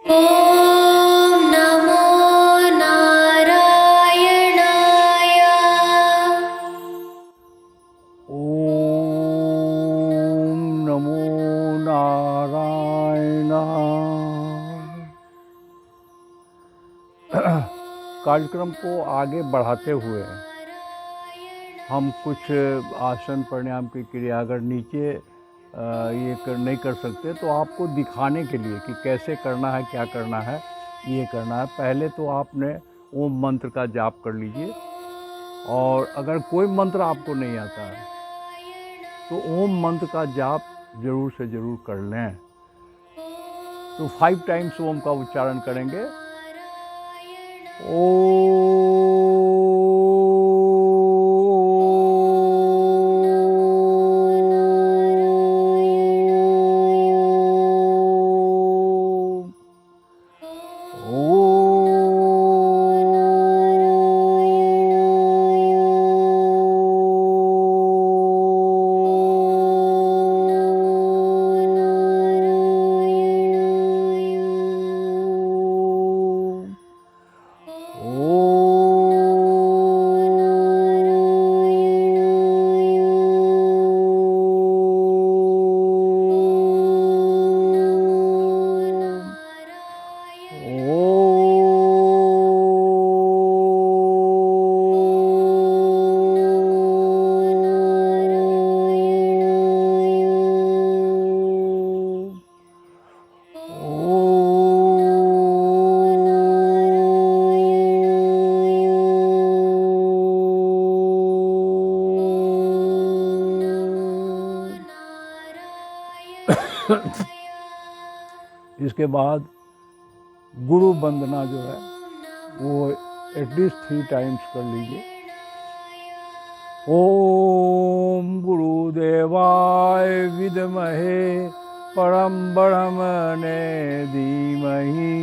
ॐ नमो नारायणाय। ओम नमो नारायणाय। कार्यक्रम को आगे बढ़ाते हुए हम कुछ आसन प्राणायाम की क्रिया अगर नीचे नहीं कर सकते तो आपको दिखाने के लिए कि कैसे करना है, क्या करना है, ये करना है। पहले तो आपने ओम मंत्र का जाप कर लीजिए, और अगर कोई मंत्र आपको नहीं आता है तो ओम मंत्र का जाप जरूर से जरूर कर लें। तो 5 टाइम्स ओम का उच्चारण करेंगे। इसके बाद गुरु वंदना जो है वो एटलीस्ट 3 टाइम्स कर लीजिए। ओम गुरुदेवाय विद्महे परम ब्रह्मणे धीमहि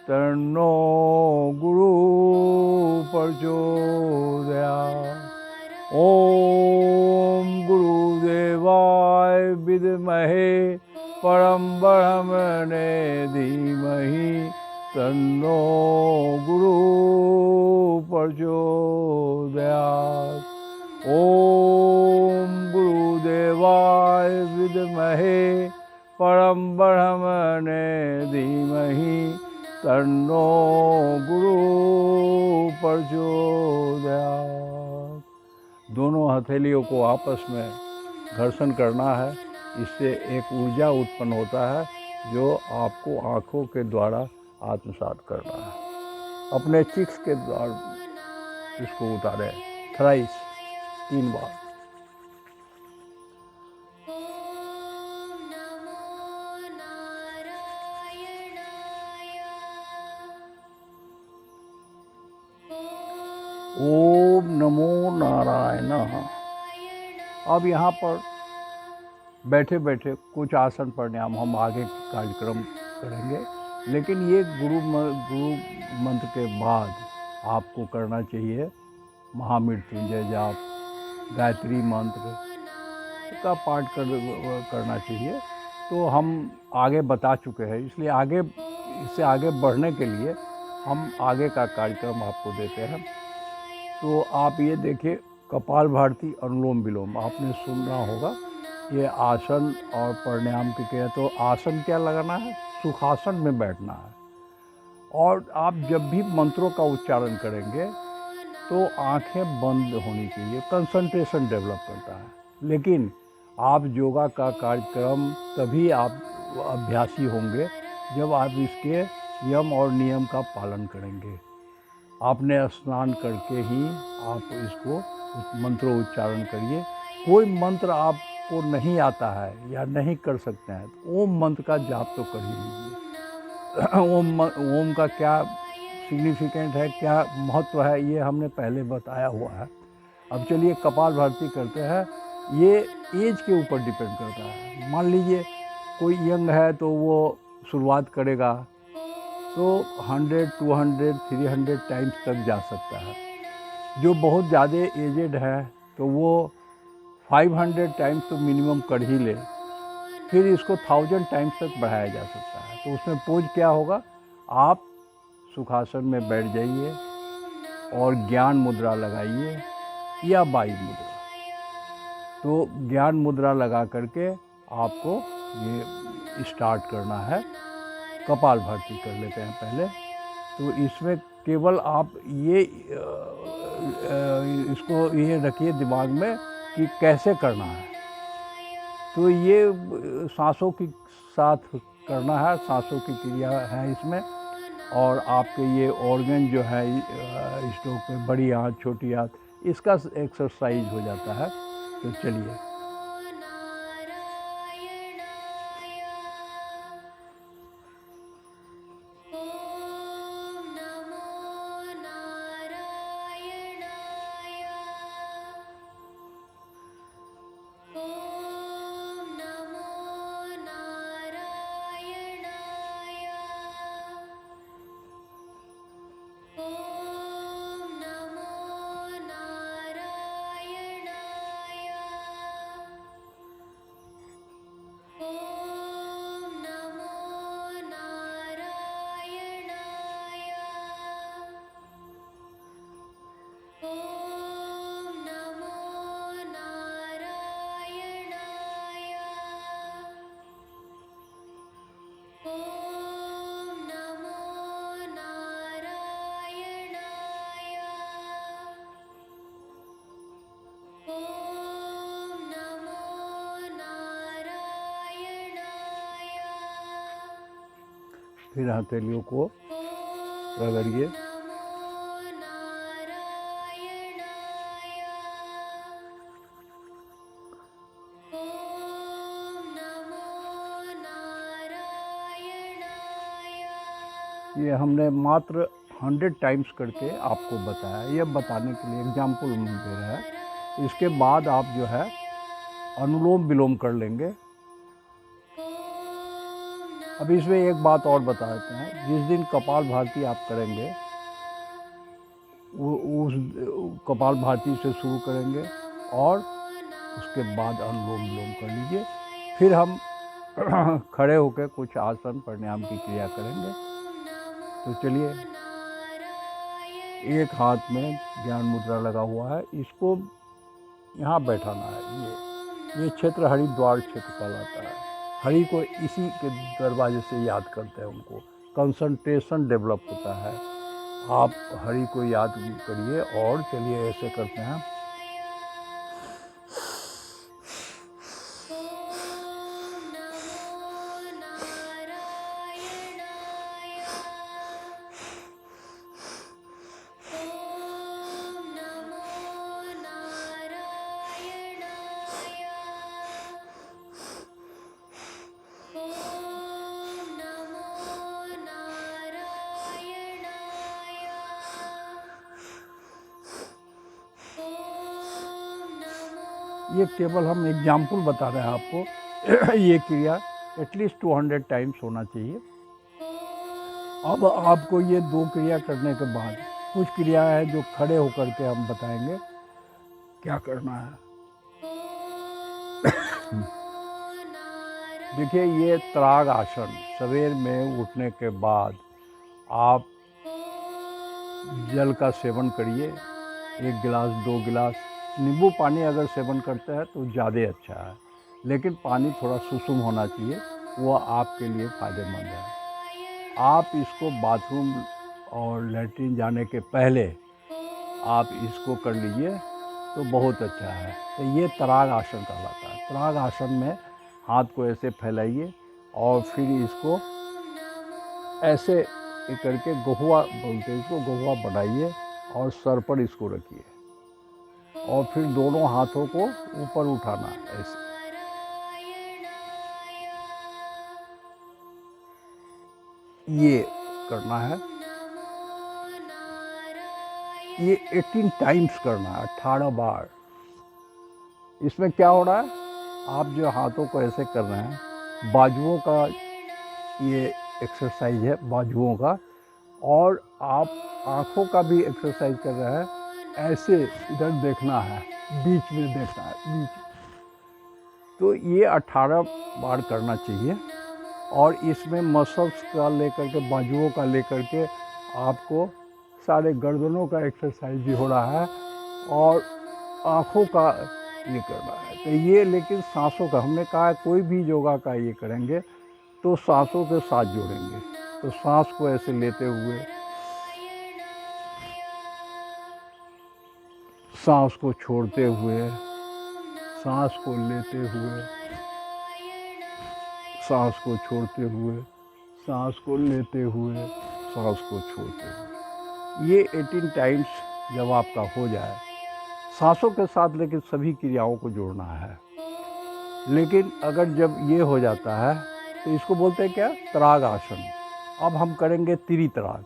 तन्नो गुरु प्रचोदयात्। ओम गुरुदेवाय विद्महे परम ब्रह्मणे धीमहि तन्नो गुरु प्रचोदयात्। ओम गुरुदेवाय विद्महे परम ब्रह्मणे धीमहि तन्नो गुरु प्रचोदयात्। दोनों हथेलियों को आपस में घर्षण करना है। इससे एक ऊर्जा उत्पन्न होता है जो आपको आँखों के द्वारा आत्मसात करना है। अपने चिक्स के द्वारा इसको उतारें थ्राइस 3 बार। ओम नमो नारायण। अब यहाँ पर बैठे बैठे कुछ आसन प्राणायाम हम आगे कार्यक्रम करेंगे, लेकिन ये गुरु मंत्र के बाद आपको करना चाहिए महामृत्युंजय जाप, गायत्री मंत्र का पाठ करना चाहिए। तो हम आगे बता चुके हैं, इसलिए इससे आगे बढ़ने के लिए हम आगे का कार्यक्रम आपको देते हैं। तो आप ये देखिए, कपालभाति अनुलोम विलोम आपने सुना होगा। ये आसन और प्राणायाम की क्रिया। तो आसन क्या लगाना है, सुखासन में बैठना है। और आप जब भी मंत्रों का उच्चारण करेंगे तो आंखें बंद होनी चाहिए, कंसंट्रेशन डेवलप करता है। लेकिन आप योगा का कार्यक्रम तभी आप अभ्यासी होंगे जब आप इसके यम और नियम का पालन करेंगे। आपने स्नान करके ही आप इसको मंत्रोच्चारण करिए। कोई मंत्र आपको नहीं आता है या नहीं कर सकते हैं तो ओम मंत्र का जाप तो कर ही लीजिए। ओम का क्या सिग्निफिकेंट है, क्या महत्व है, ये हमने पहले बताया हुआ है। अब चलिए कपालभाति करते हैं। ये एज के ऊपर डिपेंड करता है। मान लीजिए कोई यंग है तो वो शुरुआत करेगा तो 100, 200, 300 टाइम्स तक जा सकता है। जो बहुत ज़्यादा एजेड है तो वो 500 टाइम्स तो मिनिमम कर ही ले, फिर इसको 1000 टाइम्स तक बढ़ाया जा सकता है। तो उसमें पोज क्या होगा, आप सुखासन में बैठ जाइए और ज्ञान मुद्रा लगाइए या वायु मुद्रा। तो ज्ञान मुद्रा लगा करके आपको ये स्टार्ट करना है। कपालभाति कर लेते हैं पहले। तो इसमें केवल आप ये इसको ये रखिए दिमाग में कि कैसे करना है। तो ये सांसों के साथ करना है, सांसों की क्रिया है इसमें। और आपके ये ऑर्गन जो है स्टोक में, बड़ी आंत, छोटी आंत, इसका एक्सरसाइज हो जाता है। तो चलिए, फिर हथेलियों को रगड़िए। ये हमने मात्र 100 टाइम्स करके आपको बताया। ये बताने के लिए एग्जाम्पल दे रहा है। इसके बाद आप जो है अनुलोम विलोम कर लेंगे। अब इसमें एक बात और बता देते हैं। जिस दिन कपालभाति आप करेंगे, उस कपालभाति से शुरू करेंगे और उसके बाद अनुलोम विलोम कर लीजिए। फिर हम खड़े होकर कुछ आसन प्राणायाम की क्रिया करेंगे। तो चलिए, एक हाथ में ज्ञान मुद्रा लगा हुआ है, इसको यहाँ बैठाना है। ये क्षेत्र हरिद्वार क्षेत्र कहलाता है। हरि को इसी के दरवाजे से याद करते हैं, उनको कंसंट्रेशन डेवलप होता है। आप हरि को याद करिए और चलिए ऐसे करते हैं। ये केवल हम एग्जाम्पल बता रहे हैं आपको। ये क्रिया एटलीस्ट 200 टाइम्स होना चाहिए। अब आपको ये 2 क्रिया करने के बाद कुछ क्रिया है जो खड़े होकर के हम बताएंगे क्या करना है। देखिए, ये त्राग आसन, सवेर में उठने के बाद आप जल का सेवन करिए। 1 गिलास 2 गिलास नींबू पानी अगर सेवन करते हैं तो ज़्यादा अच्छा है, लेकिन पानी थोड़ा सुसुम होना चाहिए, वो आपके लिए फ़ायदेमंद है। आप इसको बाथरूम और लैट्रिन जाने के पहले आप इसको कर लीजिए तो बहुत अच्छा है। तो ये त्राग आसन कहलाता है। त्राग आसन में हाथ को ऐसे फैलाइए और फिर इसको ऐसे करके गोहुआ बोलते हैं इसको, गोहुआ बनाइए और सर पर इसको रखिए और फिर दोनों हाथों को ऊपर उठाना ऐसे। ये करना है। ये 18 टाइम्स करना है, 18 बार। इसमें क्या हो रहा है, आप जो हाथों को ऐसे कर रहे हैं, बाजुओं का ये एक्सरसाइज है, बाजुओं का, और आप आँखों का भी एक्सरसाइज कर रहे हैं। ऐसे इधर देखना है, बीच में देखना है, बीच। तो ये 18 बार करना चाहिए। और इसमें मसल्स का लेकर के, बाजुओं का लेकर के आपको सारे गर्दनों का एक्सरसाइज भी हो रहा है और आँखों का ये करना है। तो ये लेकिन सांसों का हमने कहा है, कोई भी योगा का ये करेंगे तो सांसों के साथ जोड़ेंगे। तो सांस को ऐसे लेते हुए, सांस को छोड़ते हुए, सांस को लेते हुए, सांस को छोड़ते हुए, सांस को लेते हुए, सांस को छोड़ते हुए, ये 18 टाइम्स जब आपका हो जाए, सांसों के साथ लेकिन सभी क्रियाओं को जोड़ना है। लेकिन अगर जब ये हो जाता है तो इसको बोलते हैं क्या, त्राग आसन। अब हम करेंगे त्रित्राग।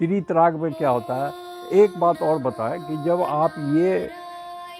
त्रित्राग में क्या होता है, एक बात और बताएं कि जब आप ये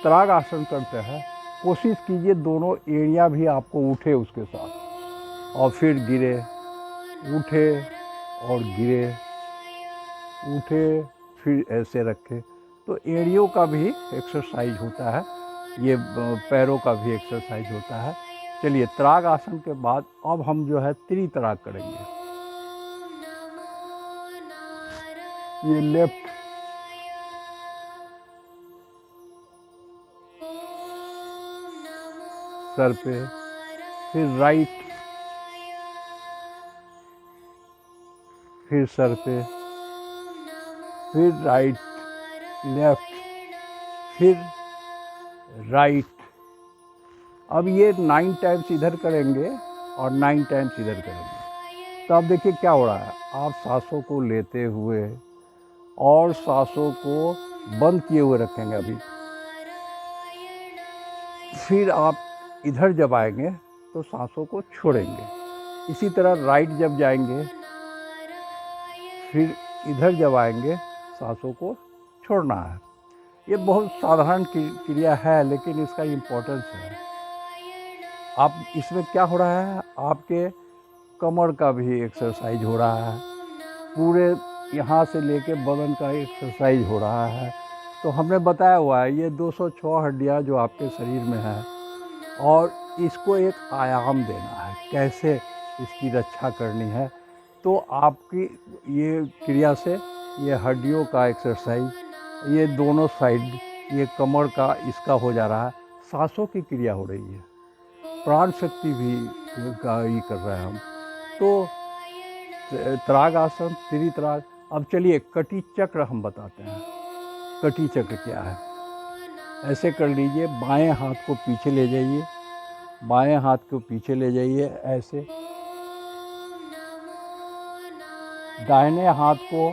त्राग आसन करते हैं, कोशिश कीजिए दोनों एड़ियाँ भी आपको उठे उसके साथ, और फिर गिरे, उठे और गिरे, उठे फिर ऐसे रखे। तो एड़ियों का भी एक्सरसाइज होता है, ये पैरों का भी एक्सरसाइज होता है। चलिए, त्राग आसन के बाद अब हम जो है त्रित्राग करेंगे। ये लेफ्ट, सर पे, फिर राइट, फिर सर पे, फिर राइट, लेफ्ट, फिर राइट। अब ये 9 टाइम्स इधर करेंगे और 9 टाइम्स इधर करेंगे। तो अब देखिए क्या हो रहा है, आप सांसों को लेते हुए और सांसों को बंद किए हुए रखेंगे अभी। फिर आप इधर जब आएंगे तो सांसों को छोड़ेंगे। इसी तरह राइट जब जाएंगे, फिर इधर जब आएंगे, सांसों को छोड़ना है। ये बहुत साधारण क्रिया है, लेकिन इसका इम्पोर्टेंस है। आप इसमें क्या हो रहा है, आपके कमर का भी एक्सरसाइज हो रहा है, पूरे यहाँ से लेके बदन का एक्सरसाइज हो रहा है। तो हमने बताया हुआ है, ये 206 हड्डियाँ जो आपके शरीर में है, और इसको एक आयाम देना है, कैसे इसकी रक्षा करनी है। तो आपकी ये क्रिया से ये हड्डियों का एक्सरसाइज, ये दोनों साइड, ये कमर का इसका हो जा रहा है, सांसों की क्रिया हो रही है, प्राण शक्ति भी का ये कर रहे हैं हम। तो त्राग आसन, त्रित्राग। अब चलिए कटी चक्र हम बताते हैं। कटी चक्र क्या है, ऐसे कर लीजिए, बाएं हाथ को पीछे ले जाइए, बाएं हाथ को पीछे ले जाइए ऐसे, दाहिने हाथ को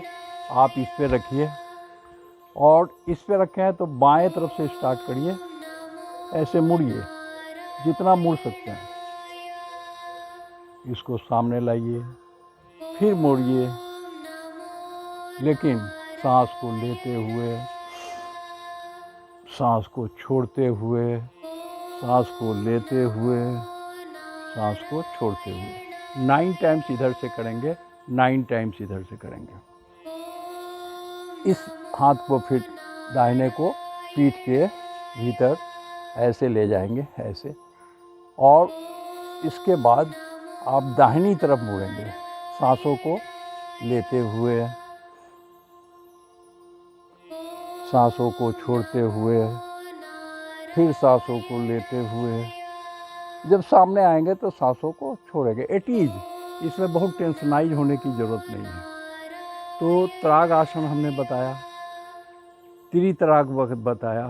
आप इस पे रखिए, और इस पे रखे हैं तो बाएं तरफ से स्टार्ट करिए, ऐसे मुड़िए जितना मुड़ सकते हैं, इसको सामने लाइए, फिर मोड़िए, लेकिन सांस को लेते हुए, सांस को छोड़ते हुए, सांस को लेते हुए, सांस को छोड़ते हुए। 9 टाइम्स इधर से करेंगे, 9 टाइम्स इधर से करेंगे। इस हाथ को फिर दाहिने को पीठ के भीतर ऐसे ले जाएंगे, ऐसे, और इसके बाद आप दाहिनी तरफ मुड़ेंगे, सांसों को लेते हुए, सांसों को छोड़ते हुए, फिर सांसों को लेते हुए। जब सामने आएंगे तो सांसों को छोड़ेंगे। इट इज, इसमें बहुत टेंशनाइज होने की ज़रूरत नहीं है। तो त्राग आसन हमने बताया, त्रित्राग बताया।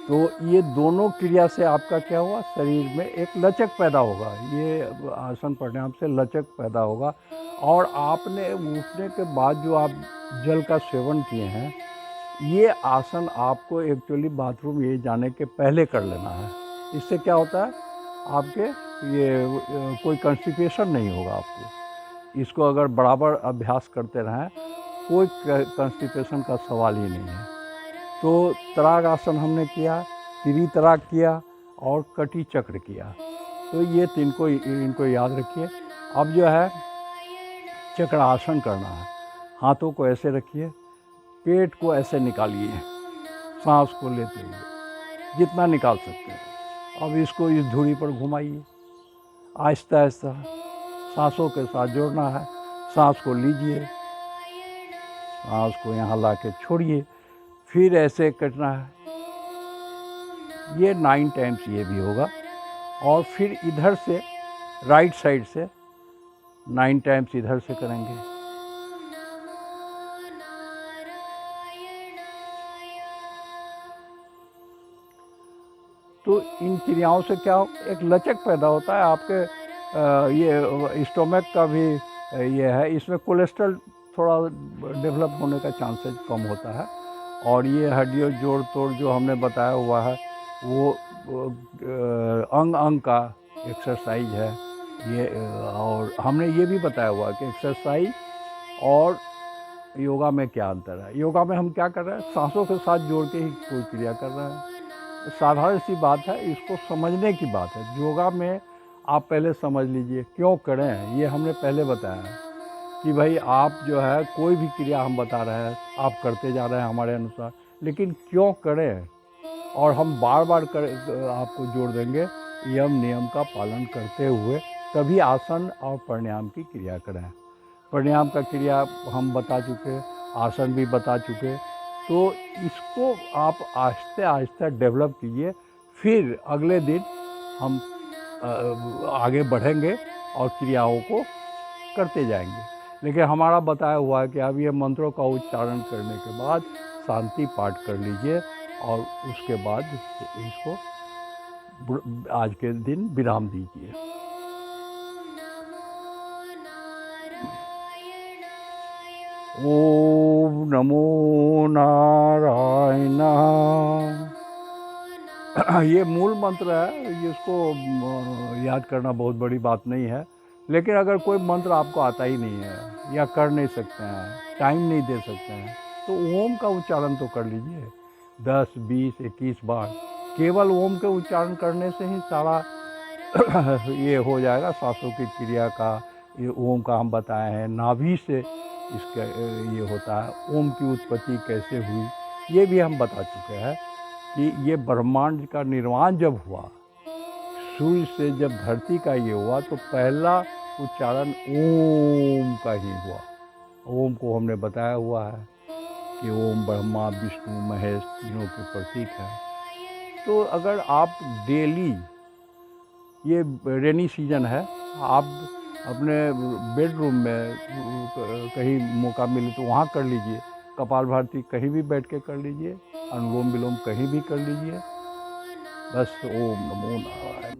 तो ये दोनों क्रिया से आपका क्या हुआ, शरीर में एक लचक पैदा होगा। ये आसन प्राणायाम से लचक पैदा होगा। और आपने उठने के बाद जो आप जल का सेवन किए हैं, ये आसन आपको एक्चुअली बाथरूम ये जाने के पहले कर लेना है। इससे क्या होता है, आपके ये कोई कंस्टिपेशन नहीं होगा आपको। इसको अगर बराबर अभ्यास करते रहें, कोई कंस्टिपेशन का सवाल ही नहीं है। तो त्राग आसन हमने किया, त्रित्राग किया और कटी चक्र किया। तो ये तीन को इनको याद रखिए। अब जो है चक्रासन करना है। हाथों को ऐसे रखिए, पेट को ऐसे निकालिए, सांस को लेते हुए जितना निकाल सकते हैं। अब इसको इस धुरी पर घुमाइए, आहिस्ता आहिस्ता सांसों के साथ जोड़ना है। सांस को लीजिए, सांस को यहाँ ला के छोड़िए, फिर ऐसे करना है। ये 9 टाइम्स ये भी होगा। और फिर इधर से राइट साइड से 9 टाइम्स इधर से करेंगे। तो इन क्रियाओं से क्या एक लचक पैदा होता है आपके ये स्टोमक का भी ये है, इसमें कोलेस्ट्रॉल थोड़ा डेवलप होने का चांसेस कम होता है। और ये हड्डियों जोड़ तोड़ जो हमने बताया हुआ है वो अंग अंग का एक्सरसाइज है ये। और हमने ये भी बताया हुआ कि एक्सरसाइज और योगा में क्या अंतर है। योगा में हम क्या कर रहे हैं, सांसों के साथ जोड़ के ही कोई क्रिया कर रहे हैं। साधारण सी बात है, इसको समझने की बात है। योगा में आप पहले समझ लीजिए क्यों करें, ये हमने पहले बताया है कि भाई आप जो है कोई भी क्रिया हम बता रहे हैं आप करते जा रहे हैं हमारे अनुसार, लेकिन क्यों करें। और हम बार बार आपको जोड़ देंगे यम नियम का पालन करते हुए तभी आसन और प्राणायाम की क्रिया करें। प्राणायाम का क्रिया हम बता चुके, आसन भी बता चुके। तो इसको आप आहिस्ते आहिस्ते डेवलप कीजिए, फिर अगले दिन हम आगे बढ़ेंगे और क्रियाओं को करते जाएंगे। लेकिन हमारा बताया हुआ है कि अब ये मंत्रों का उच्चारण करने के बाद शांति पाठ कर लीजिए और उसके बाद इसको आज के दिन विराम दीजिए। ओम नमो नारायण। ये मूल मंत्र है, इसको याद करना बहुत बड़ी बात नहीं है। लेकिन अगर कोई मंत्र आपको आता ही नहीं है या कर नहीं सकते हैं, टाइम नहीं दे सकते हैं, तो ओम का उच्चारण तो कर लीजिए 10, 20, 21 बार। केवल ओम के उच्चारण करने से ही सारा ये हो जाएगा। सांसों की क्रिया का ये ओम का हम बताए हैं, नाभि से इसका ये होता है। ओम की उत्पत्ति कैसे हुई ये भी हम बता चुके हैं कि ये ब्रह्मांड का निर्माण जब हुआ, सूर्य से जब धरती का ये हुआ, तो पहला उच्चारण ओम का ही हुआ। ओम को हमने बताया हुआ है कि ओम ब्रह्मा विष्णु महेश तीनों के प्रतीक है। तो अगर आप डेली, ये रेनी सीजन है, आप अपने बेडरूम में कहीं मौका मिले तो वहाँ कर लीजिए। कपालभाति कहीं भी बैठ के कर लीजिए, अनुलोम विलोम कहीं भी कर लीजिए। बस ओम नमो नारायण।